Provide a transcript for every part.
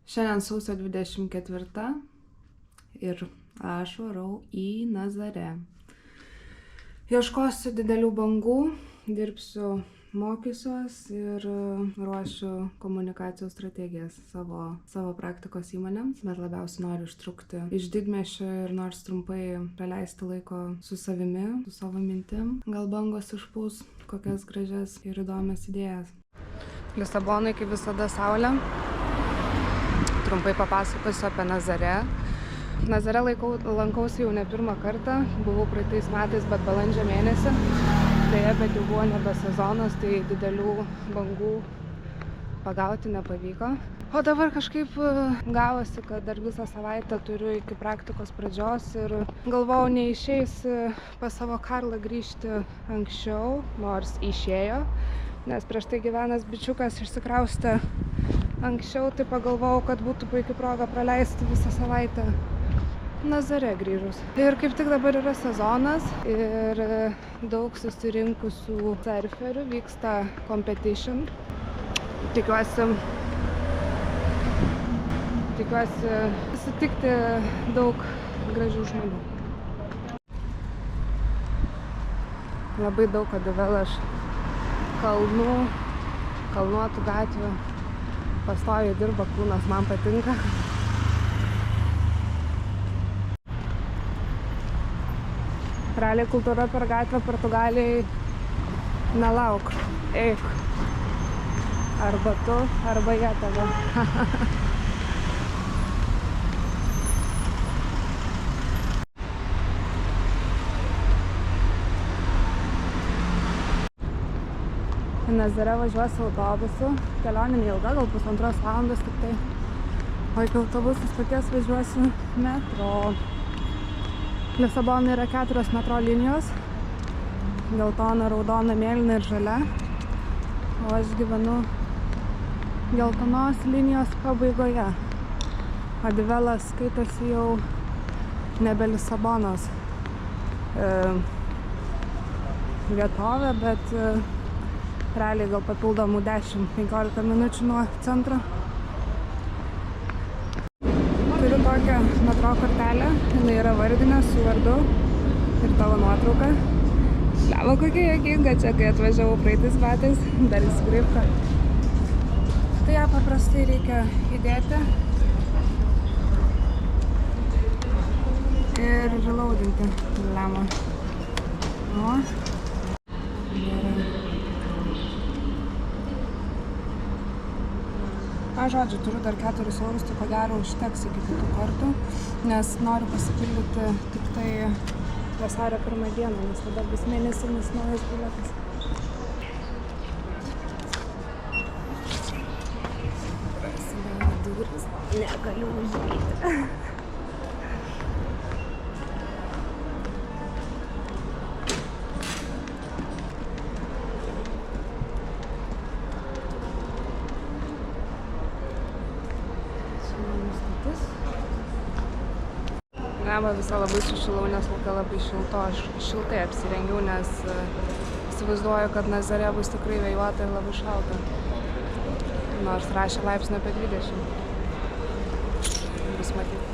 Šiandien sausio 24 ir aš varau į Nazarę. Ieškosiu didelių bangų, dirbsiu, mokysiuos ir ruošiu komunikacijos strategijas savo praktikos įmonėms, bet labiausiai noriu ištrūkti iš didmiesčio ir nors trumpai praleisti laiko su savimi, su savo mintim. Gal bangos išpūs kokias gražias ir įdomias idėjas. Lisabonai kaip visada saulė. Trumpai papasakosiu apie Nazarę. Nazare lankausi jau ne pirmą kartą, buvau praeitais metais, bet balandžio mėnesį. Deja, bet jau buvo nebe sezonas, tai didelių bangų pagauti nepavyko. O dabar kažkaip gavosi, kad dar visą savaitę turiu iki praktikos pradžios ir galvojau, neišeis pas savo Karlą grįžti anksčiau, nors išėjo, nes prieš tai gyvenęs bičiukas išsikraustė anksčiau, tai pagalvojau, kad būtų puikia proga praleisti visą savaitę Nazare grįžus. Ir kaip tik dabar yra sezonas ir daug susirinkusių surferių, vyksta competition. Tikiuosi sutikti daug gražių žmonių. Labai daug Adivelaš kalnuotų gatvių. Pastoviai dirba kūnas, man patinka. Realiai kultūra per gatvę Portugalijai nelauk, eik. Arba tu, arba jie tave. Į Nazarę važiuosiu autobusu. Kelionė neilga, gal 1,5 valandos tik tai. O iki autobusų stoties važiuosiu metro. Lisabonai yra 4 metro linijos. Geltona, raudona, mėlyna ir žalia. O aš gyvenu geltonos linijos pabaigoje. Adivelas skaitosi jau nebe Lisabonos vietovė, bet realiai gal papildomų 10-15 minučių nuo centro. Turiu tokią metro kortelę, jinai yra vardinė su vardu ir tavo nuotrauka. Liava kokia juokinga čia, kai atvažiavau praeitais metais, dar į skriptą. Tai ją paprastai reikia įdėti ir reloadinti lemą. O. Žodžiu, turiu dar 4 eurus, tai ko gero užteks iki kitų kartų, nes noriu pasipildyti tik tai vasario 1 dieną, nes tada bus mėnesinis naujas bilietas. Prasidėjo durys, negaliu užeiti. Neva visą labai sušilau, nes laukia labai šilto. Aš šiltai apsirengiau, nes įsivaizduoju, kad Nazarė bus tikrai vėjuota ir labai šalta. Nors rašė laipsnio apie 20. Bus matyti.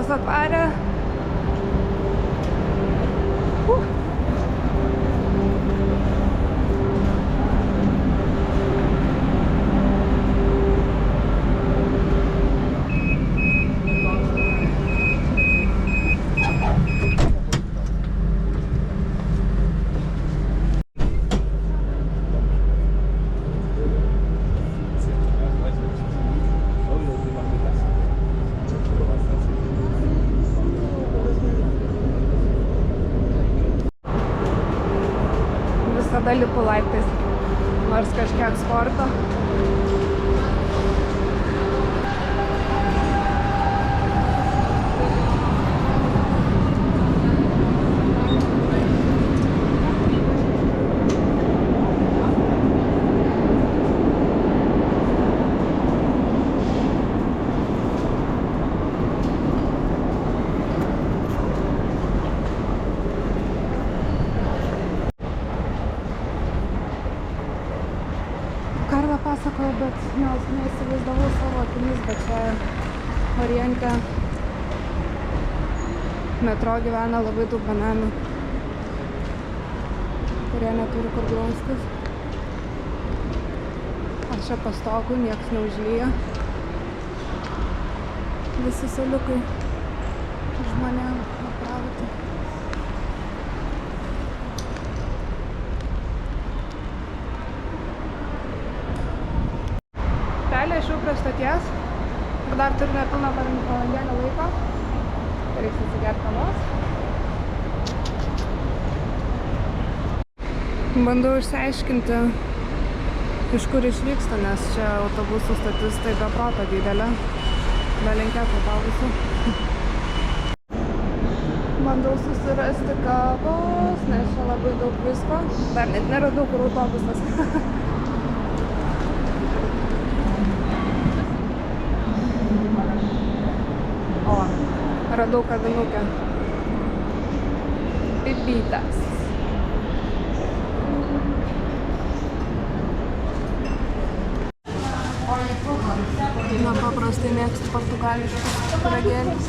mus atvarė. Visada lipu laiptais, nors kažkiek sporto. Karla pasakojo, bet neįsivaizdavau savo akimis, bet čia Oriente metro gyvena labai daug benamių, kurie neturi kur glaustis. Aš čia pastogu, nieks neužlyja. Visi suoliukai žmonėm aprauti. Aš jau prie stoties ir dar turime pilną valandėlę laiko. Reiks atsigerti kavos. Bandau išsiaiškinti, iš kur išvyksta, nes čia autobusų stotis tai be proto didelė. Belenkėt autobusų. Bandau susirasti kavos, nes čia labai daug visko. Dar net neradau, kur autobusas. Radau kavinukę. Pipitas. Nepaprastai mėgstu portugališkus pyragėlius.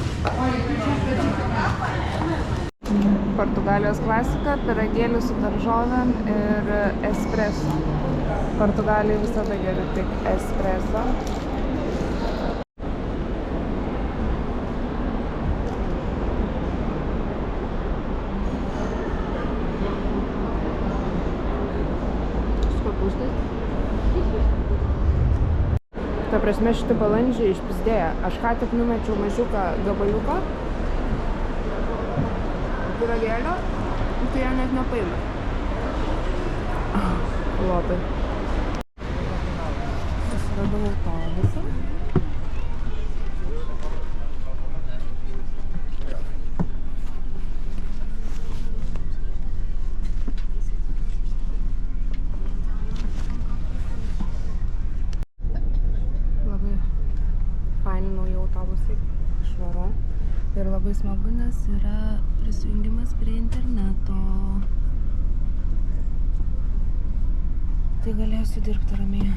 Portugalijos klasika, pyragėlius su daržovėm ir espreso. Portugalijai visada geriu tik espreso. Ta prasme, šitie balandžiai išpizdėja. Aš ką tik numečiau mažiuką gabaliuką pyragėlio, tai ją net nepaėmė. Lopai. Susiradau autobusą. Švaru. Ir labai smagu, nes yra prisijungimas prie interneto. Tai galėsiu dirbti ramiai.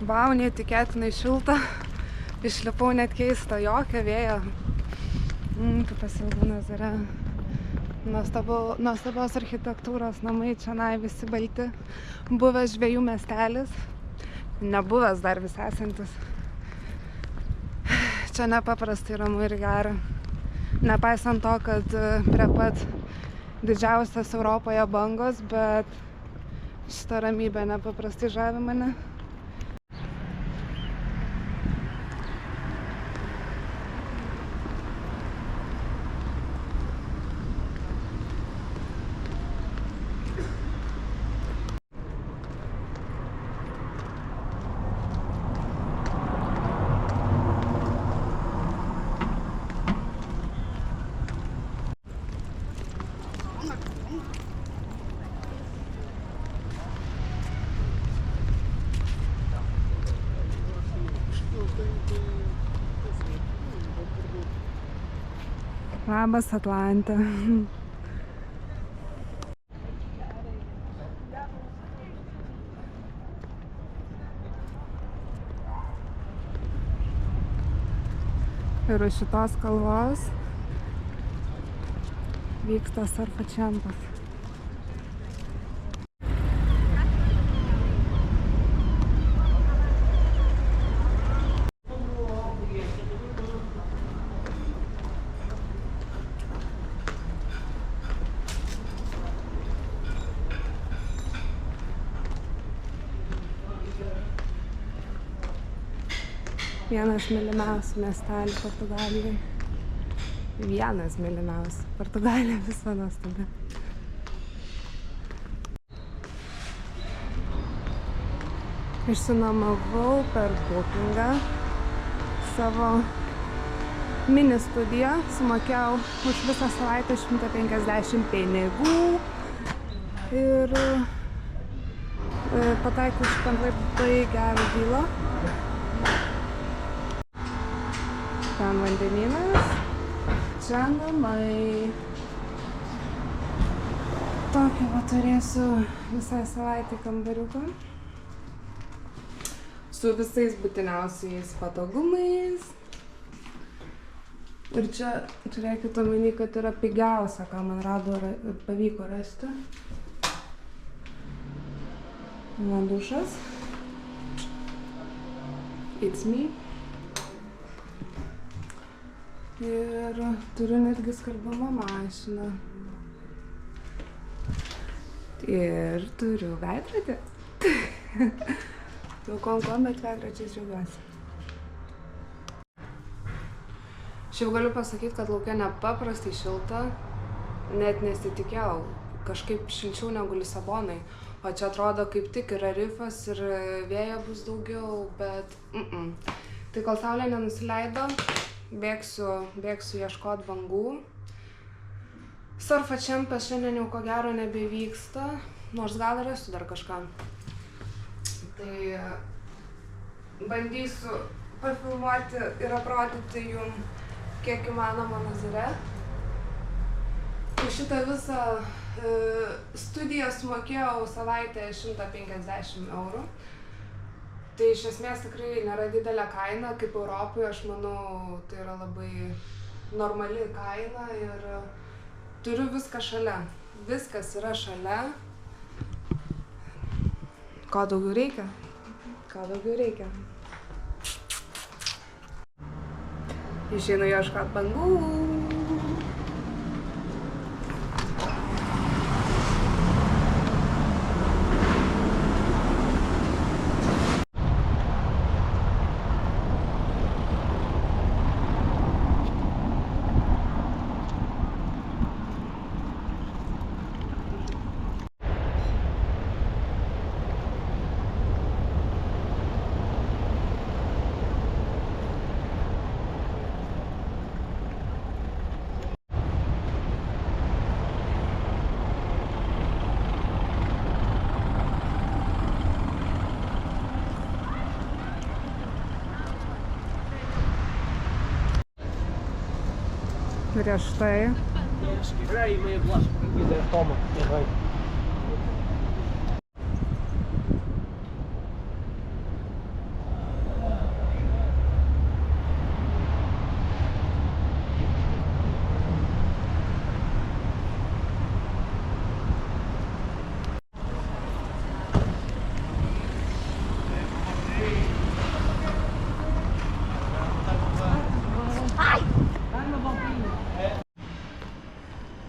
Vau, neįtikėtinai šilta. Išlipau net keista, jokio vėjo. Kaip pasilgau Nazare. Nuostabios architektūros namai, čionai visi balti. Buvęs žvejų miestelis. Nebuvęs dar vis esantis. čia nepaprastai ramu ir gera. Nepaisant to, kad prie pat didžiausias Europoje bangos, bet šita ramybė nepaprastai žavi mane. Labas, Atlante. Ir už šitos kalvos vyksta surfo čempas. Vienas mylimiausių miestelių Portugalijai. Vienas mylimiausių. Portugalija visa nuostabi. Išsinuomavau per Bookingą savo mini studiją. Sumokėjau už visą savaitę 150 pinigų. Ir pataikiau šitam labai gerą dylą. Ten vandenynas, čia namai. Tokį va turėsiu visai savaitę kambariuką. Su visais būtiniausiais patogumais. Ir čia turėkit omeny, kad yra pigiausia, ką man pavyko rasti. Man dušas. It's me. Ir turiu netgi skalbimo mašiną. Ir turiu veidrodį. Jau kom, bet veidrodžiais džiaugiuosi. Šiaip galiu pasakyti, kad lauke nepaprastai šilta. Net nesitikėjau. Kažkaip šilčiau negu Lisabonai. O čia atrodo kaip tik yra rifas ir vėjo bus daugiau, bet Tai kol saulė nenusileido, bėgsiu ieškot bangų. Surfo čempas šiandien jau ko gero nebevyksta, nors gal rasiu dar kažką. Tai bandysiu pafilmuoti ir aprodyti jum kiek įmanoma Nazare. Už šitą visą studiją sumokėjau savaitę 150 eurų. Tai iš esmės tikrai nėra didelė kaina, kaip Europoje, aš manau, tai yra labai normali kaina ir turiu viską šalia. Viskas yra šalia. Ko daugiau reikia? Ko daugiau reikia? Išeinu ieškot bangų. Griežtai. Tikrai meio plástico que quiser, toma, errei.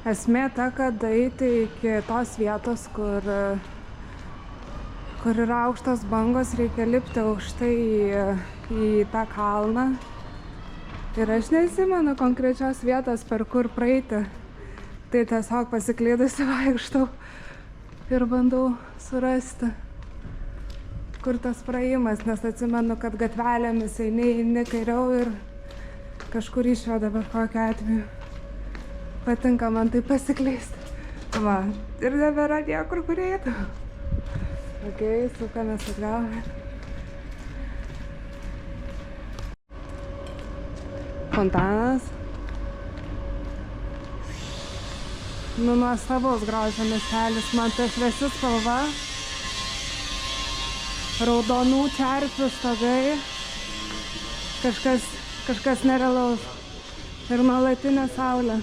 Esmė ta, kad eiti iki tos vietos, kur yra aukštos bangos, reikia lipti aukštai į tą kalną. Ir aš neatsimenu konkrečios vietos, per kur praeiti. Tai tiesiog pasiklydusi vaikštau ir bandau surasti, kur tas praėjimas, nes atsimenu, kad gatvelėmis eini kairiau ir kažkur išveda bet kokiu atveju. Patinka man tai pasiklysti. Va, ir nebėra niekur, kur eiti. Ok, sukamės atgal. Fontanas. Nu, nuostabus grožio miestelis, man ta šviesi spalva, raudonų čerpių stogai, kažkas nerealaus ir nuolatinė saulė,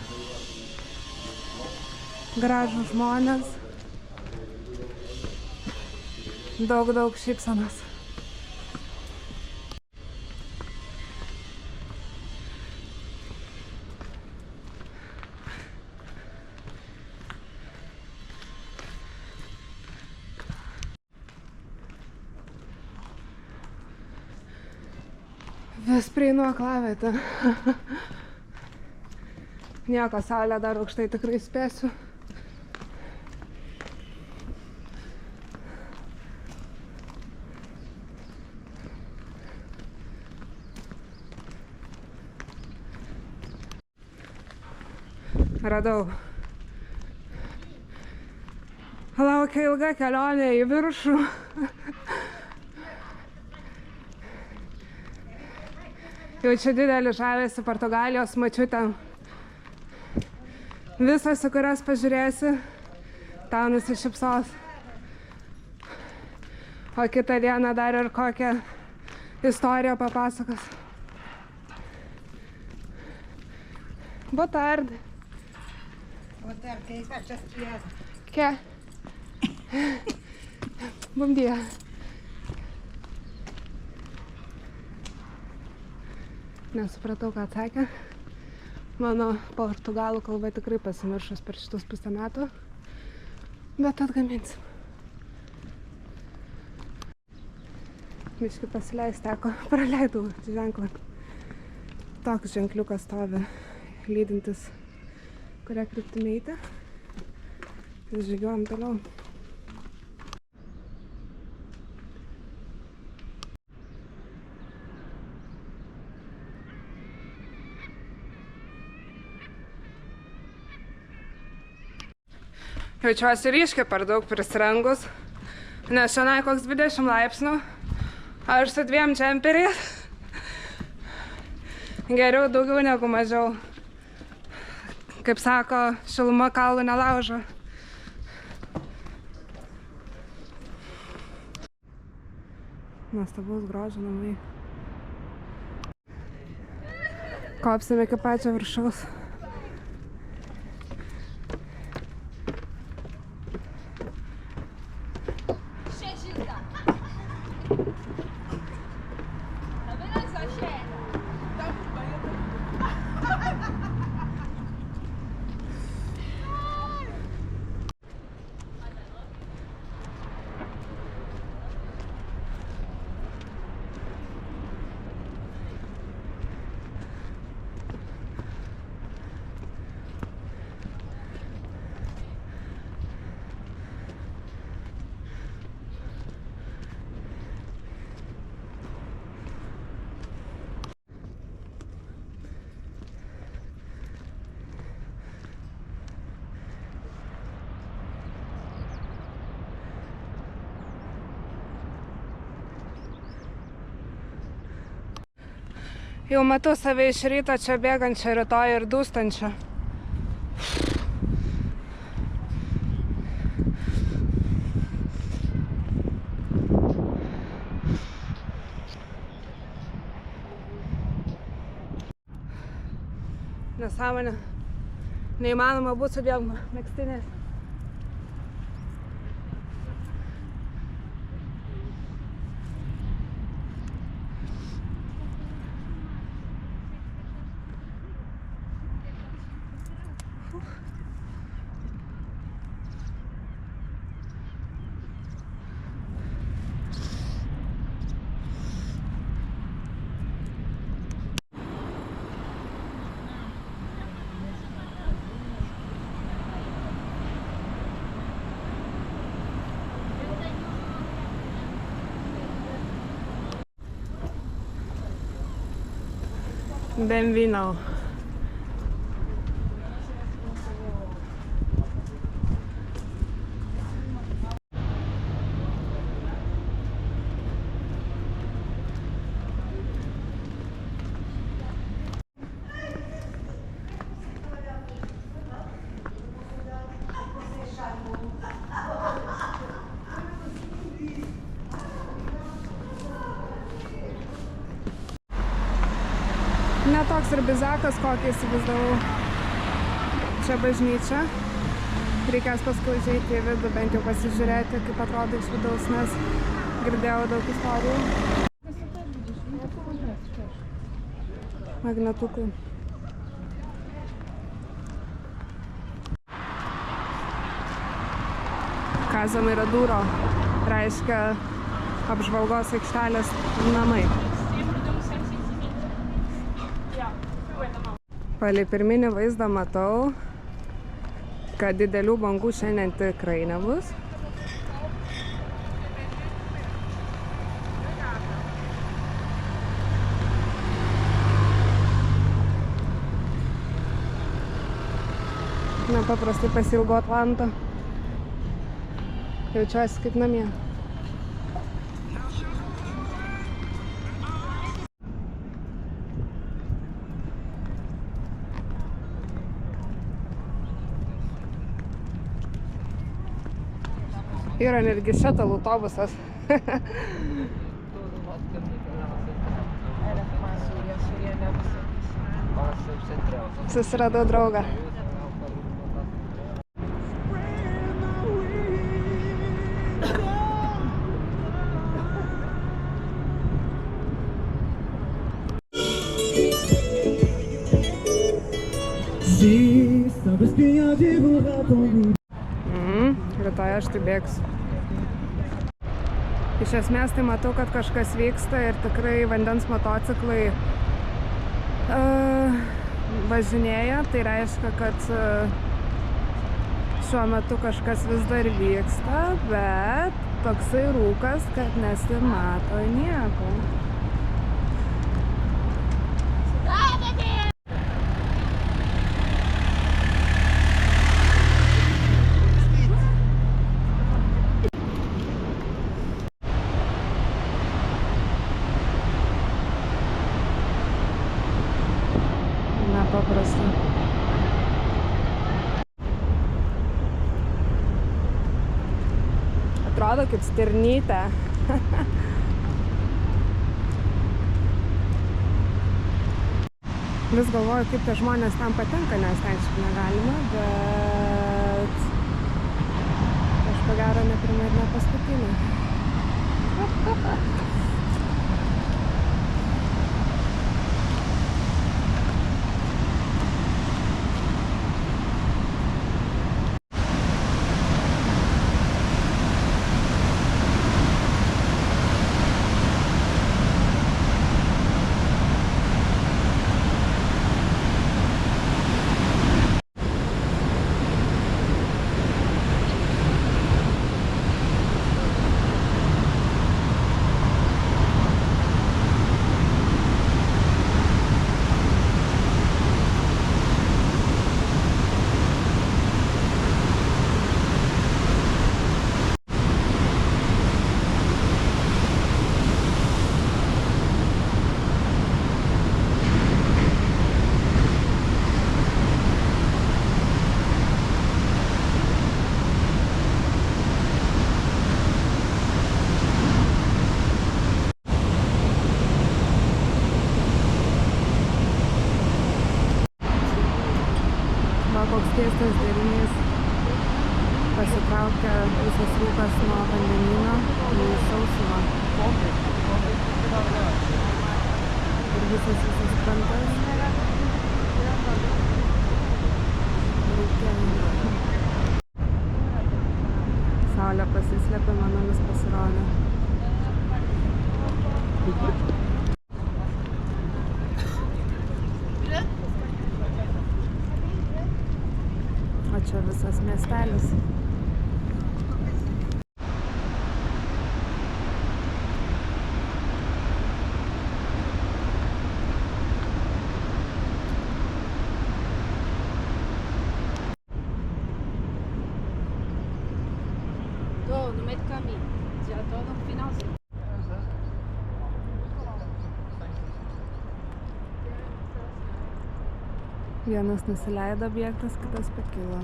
gražūs žmonės, daug šypsenos. Vis prieinu aklavietę. Nieko, saulė dar aukštai tikrai spėsiu. Radau. Laukia ilga kelionė į viršų. Jaučiu didelį žavesį Portugalijos močiutėm. Visos, į kurias pažiūrėsi, tau nusišypsos. O kitą dieną dar ir kokią istoriją papasakos. Boa tarde. Boa tarde, quem está chateado? Que? Bom dia. Nesupratau, ką atsakė. Mano portugalų kalba tikrai pasimiršus per šitus pusę metų, bet atgaminsim. Biškį pasileist teko, praleidau ženklą. Toks ženkliukas stovi, lydintis, kurią kryptimi eiti. Žygiuojam toliau. Jaučiuosi ryškiai per daug prisirengus, nes šiandien koks 20 laipsnių, aš su 2 džemperiais. Geriau daugiau negu mažiau. Kaip sako, šiluma kaulų nelaužo. Nuostabaus grožio namai. Kopsime iki pačio viršaus. Jau matau save iš ryto čia bėgančią, rytoj ir dūstančią. Nesąmonė. Neįmanoma būti su 2 megztiniais. Benvino. Netoks ir bizakas, kokį įsivaizdavau. Čia bažnyčia. Reikės paskui užeiti į vidų, bent jau pasižiūrėti, kaip atrodo iš vidaus, nes girdėjau daug istorijų. Magnetukai. Casa Miraduro reiškia apžvalgos aikštelės namai. Palei pirminį vaizdą matau, kad didelių bangų šiandien tikrai nebus. Nepaprastai pasiilgau Atlanto. Jaučiuosi kaip namie. Yra netgi shuttle autobusas. Susiradau draugą. Rytoj aš tai bėgsiu. Iš esmės tai matau, kad kažkas vyksta ir tikrai vandens motociklai važinėja. Tai reiškia, kad šiuo metu kažkas vis dar vyksta, bet toksai rūkas, kad nesimato nieko. Paprasta. Atrodo kaip stirnytė. Vis galvoju, kaip tie žmonės tam patenka, nes aišku negalima, bet aš ko gero ne pirma ir ne paskutinė. Koks keistas derinys. Pasitraukia visas rūkas nuo vandenyno į sausumą. Ir visas krantas. Saulė pasislėpė, manomis pasirodė. O čia visas miestelis. Vienas nusileido objektas, kitas pakilo.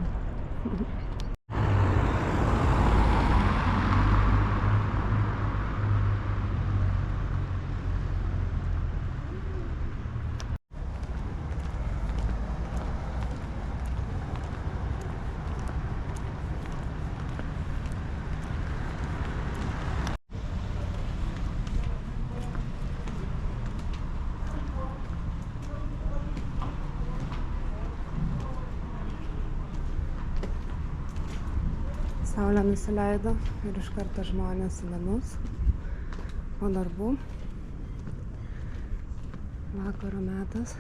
Saulė nusileido ir iš karto žmonės į namus po darbų. Vakaro metas.